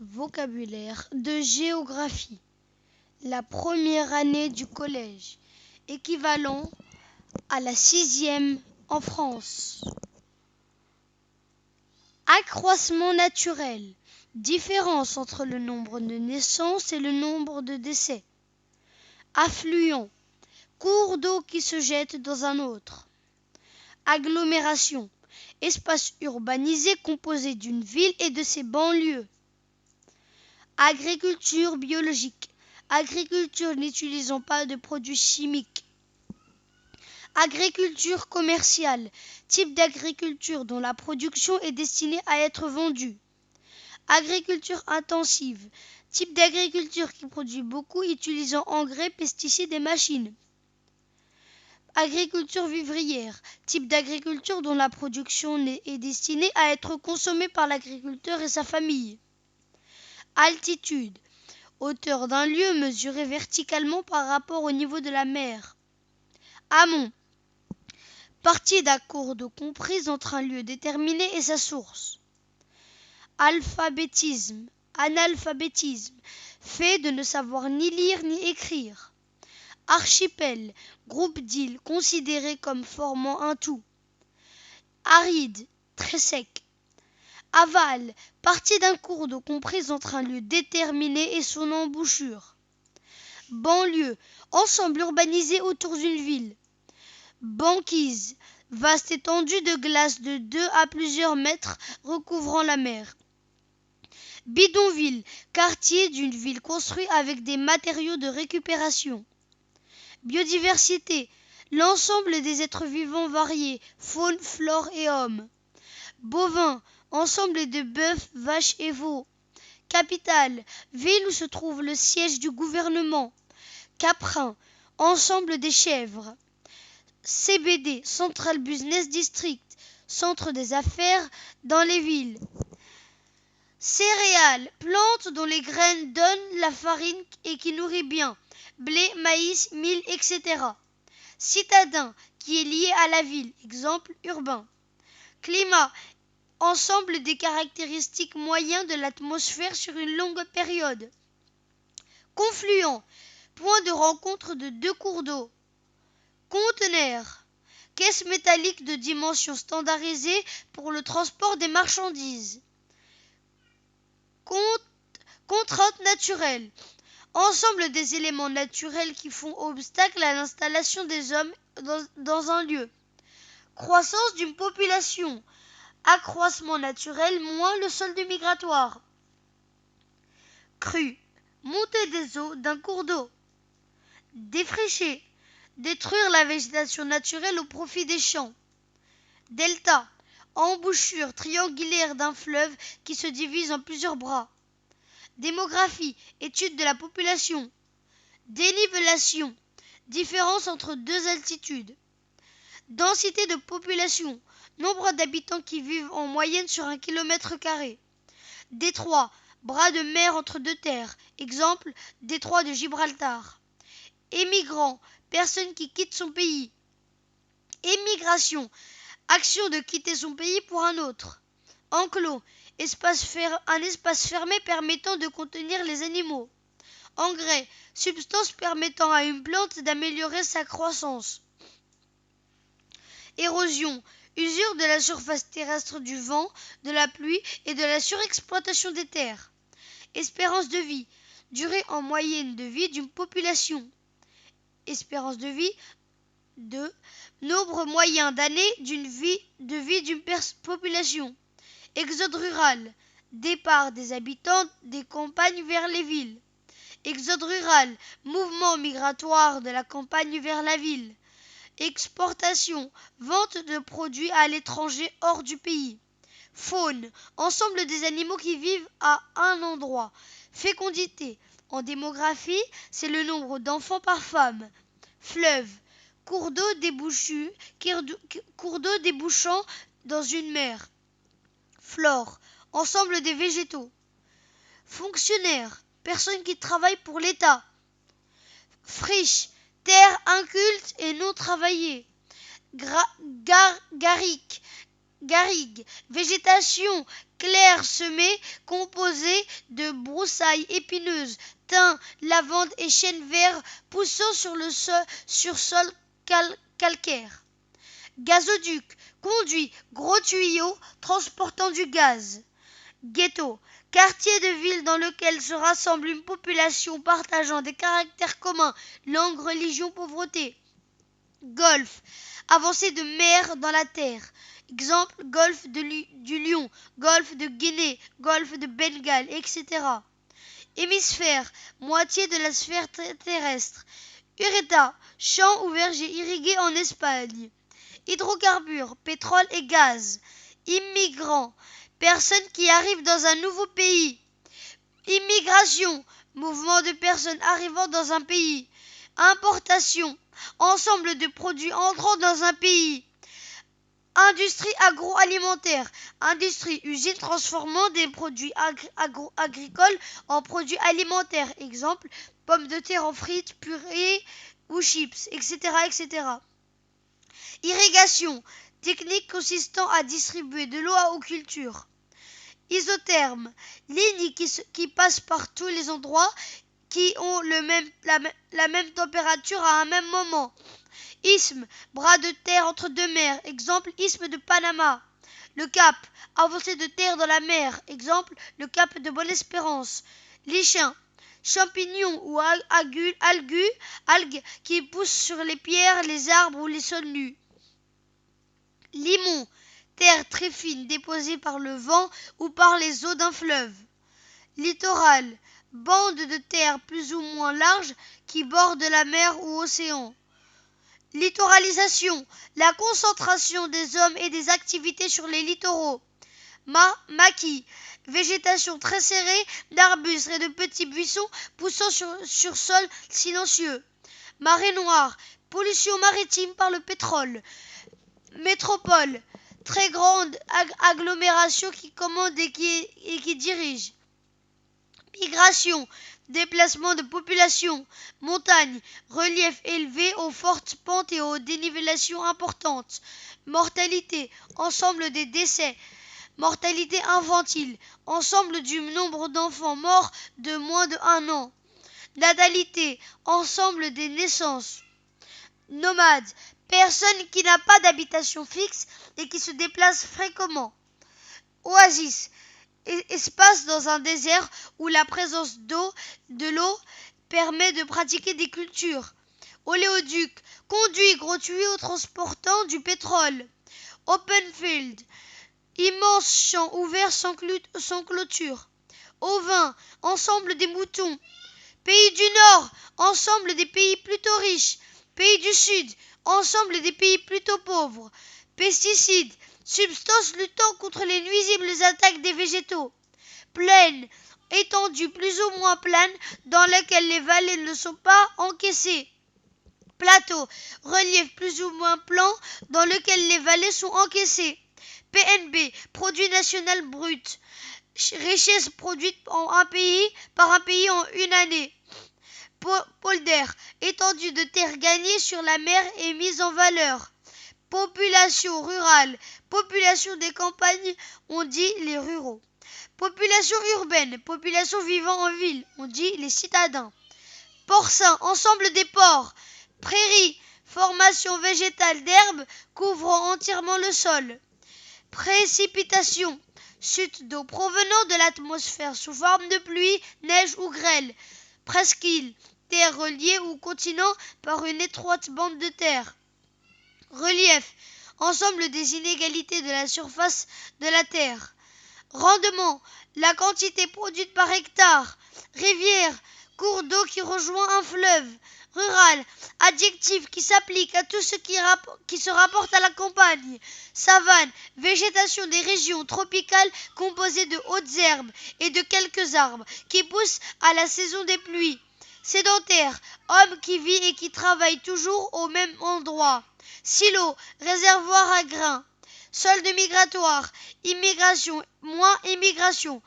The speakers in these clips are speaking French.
Vocabulaire de géographie. La première année du collège, équivalent à la sixième en France. Accroissement naturel. Différence entre le nombre de naissances et le nombre de décès. Affluent. Cours d'eau qui se jette dans un autre. Agglomération. Espace urbanisé composé d'une ville et de ses banlieues. Agriculture biologique. Agriculture n'utilisant pas de produits chimiques. Agriculture commerciale. Type d'agriculture dont la production est destinée à être vendue. Agriculture intensive. Type d'agriculture qui produit beaucoup utilisant engrais, pesticides et machines. Agriculture vivrière. Type d'agriculture dont la production est destinée à être consommée par l'agriculteur et sa famille. Altitude. Hauteur d'un lieu mesurée verticalement par rapport au niveau de la mer. Amont. Partie d'un cours d'eau comprise entre un lieu déterminé et sa source. Alphabétisme. Analphabétisme. Fait de ne savoir ni lire ni écrire. Archipel. Groupe d'îles considérées comme formant un tout. Aride. Très sec. Aval. Partie d'un cours d'eau comprise entre un lieu déterminé et son embouchure. Banlieue. Ensemble urbanisé autour d'une ville. Banquise. Vaste étendue de glace de 2 à plusieurs mètres recouvrant la mer. Bidonville. Quartier d'une ville construit avec des matériaux de récupération. Biodiversité. L'ensemble des êtres vivants variés, faune, flore et hommes. Bovin. Ensemble de bœufs, vaches et veaux. Capitale. Ville où se trouve le siège du gouvernement. Caprin. Ensemble des chèvres. CBD. Central Business District. Centre des affaires dans les villes. Céréales. Plantes dont les graines donnent la farine et qui nourrit bien. Blé, maïs, mil, etc. Citadin. Qui est lié à la ville. Exemple urbain. Climat. Ensemble des caractéristiques moyennes de l'atmosphère sur une longue période. Confluent. Point de rencontre de deux cours d'eau. Conteneur. Caisse métallique de dimension standardisée pour le transport des marchandises. Contrainte naturelle. Ensemble des éléments naturels qui font obstacle à l'installation des hommes dans un lieu. Croissance d'une population. Accroissement naturel moins le solde migratoire. Crue. Montée des eaux d'un cours d'eau. Défricher. Détruire la végétation naturelle au profit des champs. Delta. Embouchure triangulaire d'un fleuve qui se divise en plusieurs bras. Démographie. Étude de la population. Dénivellation. Différence entre deux altitudes. Densité de population. Nombre d'habitants qui vivent en moyenne sur 1 km². Détroit. Bras de mer entre deux terres. Exemple, détroit de Gibraltar. Émigrant. Personne qui quitte son pays. Émigration. Action de quitter son pays pour un autre. Enclos. Un espace fermé permettant de contenir les animaux. Engrais. Substance permettant à une plante d'améliorer sa croissance. Érosion. Usure de la surface terrestre du vent, de la pluie et de la surexploitation des terres. Espérance de vie. Durée en moyenne de vie d'une population. Espérance de vie de nombre moyen d'années de vie d'une population. Exode rural. Départ des habitants des campagnes vers les villes. Exode rural. Mouvement migratoire de la campagne vers la ville. Exportation. Vente de produits à l'étranger hors du pays. Faune. Ensemble des animaux qui vivent à un endroit. Fécondité. En démographie, c'est le nombre d'enfants par femme. Fleuve. Cours d'eau débouchant dans une mer. Flore. Ensemble des végétaux. Fonctionnaire. Personne qui travaille pour l'État. Friche. Terre inculte et non travaillée. Garrique. Garrigue, végétation clairsemée composée de broussailles épineuses, thym, lavande et chêne vert poussant sur sol calcaire. Gazoduc, conduit, gros tuyau transportant du gaz. Ghetto, quartier de ville dans lequel se rassemble une population partageant des caractères communs, langue, religion, pauvreté. Golfe, avancée de mer dans la terre. Exemple, golfe du Lion, golfe de Guinée, golfe de Bengale, etc. Hémisphère, moitié de la sphère terrestre. Ureta, champ ou verger irrigué en Espagne. Hydrocarbures, pétrole et gaz. Immigrants, personnes qui arrivent dans un nouveau pays. Immigration, mouvement de personnes arrivant dans un pays. Importation, ensemble de produits entrant dans un pays. Industrie agroalimentaire, industrie, usine transformant des produits agricoles en produits alimentaires. Exemple, pommes de terre en frites, purées ou chips, etc., etc. Irrigation, technique consistant à distribuer de l'eau aux cultures. Isotherme, ligne qui passe par tous les endroits qui ont la même température à un même moment. Isthme, bras de terre entre deux mers. Exemple, isthme de Panama. Le cap, avancée de terre dans la mer. Exemple, le cap de Bonne-Espérance. Lichin, champignons ou algues qui poussent sur les pierres, les arbres ou les sols nus. Limon, terre très fine déposée par le vent ou par les eaux d'un fleuve. Littoral, bande de terre plus ou moins large qui borde la mer ou océan. Littoralisation, la concentration des hommes et des activités sur les littoraux. Maquis, végétation très serrée d'arbustes et de petits buissons poussant sur sol silencieux. Marée noire, pollution maritime par le pétrole. Métropole, très grande agglomération qui commande et qui dirige. Migration, déplacement de population. Montagne, relief élevé aux fortes pentes et aux dénivellations importantes. Mortalité, ensemble des décès. Mortalité infantile, ensemble du nombre d'enfants morts de moins de 1 an. Natalité, ensemble des naissances. Nomade, personne qui n'a pas d'habitation fixe et qui se déplace fréquemment. Oasis, espace dans un désert où la présence de l'eau permet de pratiquer des cultures. Oléoduc, conduit, gros tuyau transportant du pétrole. Open field, immense champ ouvert sans clôture. Ovin, ensemble des moutons. Pays du Nord, ensemble des pays plutôt riches. Pays du Sud, ensemble des pays plutôt pauvres. Pesticides, substances luttant contre les nuisibles attaques des végétaux. Plaine, étendue plus ou moins plane dans laquelle les vallées ne sont pas encaissées. Plateau, relief plus ou moins plan dans lequel les vallées sont encaissées. PNB, produit national brut, richesse produite par un pays en une année. Polder, étendue de terre gagnée sur la mer et mise en valeur. Population rurale, population des campagnes, on dit les ruraux. Population urbaine, population vivant en ville, on dit les citadins. Porcin, ensemble des porcs. Prairie, formation végétale d'herbes couvrant entièrement le sol. Précipitation, chute d'eau provenant de l'atmosphère sous forme de pluie, neige ou grêle. Presqu'île, terre reliée au continent par une étroite bande de terre. Relief, ensemble des inégalités de la surface de la terre. Rendement, la quantité produite par hectare. Rivière, cours d'eau qui rejoint un fleuve. Rural, adjectif qui s'applique à tout ce qui se rapporte à la campagne. Savane, végétation des régions tropicales composée de hautes herbes et de quelques arbres qui poussent à la saison des pluies. Sédentaire, homme qui vit et qui travaille toujours au même endroit. Silo, réservoir à grains. Solde migratoire, immigration, moins immigration.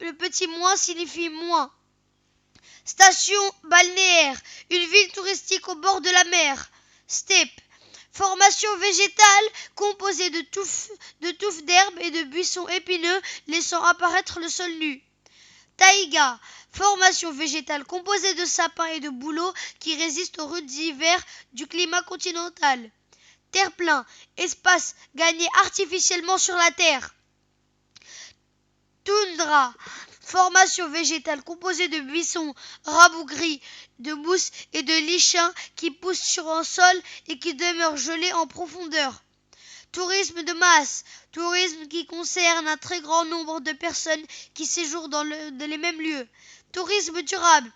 Le petit moins signifie moins. Station balnéaire, une ville touristique au bord de la mer. Steppe, Formation végétale composée de touffes d'herbes et de buissons épineux laissant apparaître le sol nu. Taïga, formation végétale composée de sapins et de bouleaux qui résistent aux rudes hivers du climat continental. Terre-plein, espace gagné artificiellement sur la terre. Toundra, formation végétale composée de buissons rabougris, de mousse et de lichens qui poussent sur un sol et qui demeurent gelés en profondeur. Tourisme de masse, tourisme qui concerne un très grand nombre de personnes qui séjournent dans les mêmes lieux. Tourisme durable,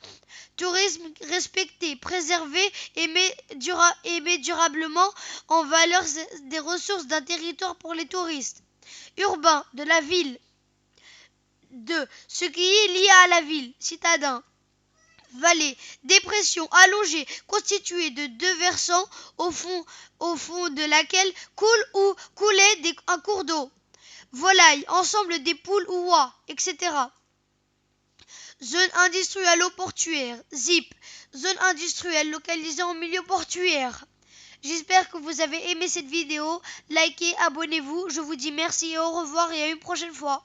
tourisme respecté, préservé et met durablement en valeur des ressources d'un territoire pour les touristes. Urbain, de la ville. 2. Ce qui est lié à la ville, citadin. Vallée, dépression allongée constituée de deux versants au fond de laquelle coule ou coulait un cours d'eau. Volaille, ensemble des poules ou oies, etc. Zone industrielle ou portuaire, ZIP, zone industrielle localisée en milieu portuaire. J'espère que vous avez aimé cette vidéo. Likez, abonnez-vous. Je vous dis merci et au revoir et à une prochaine fois.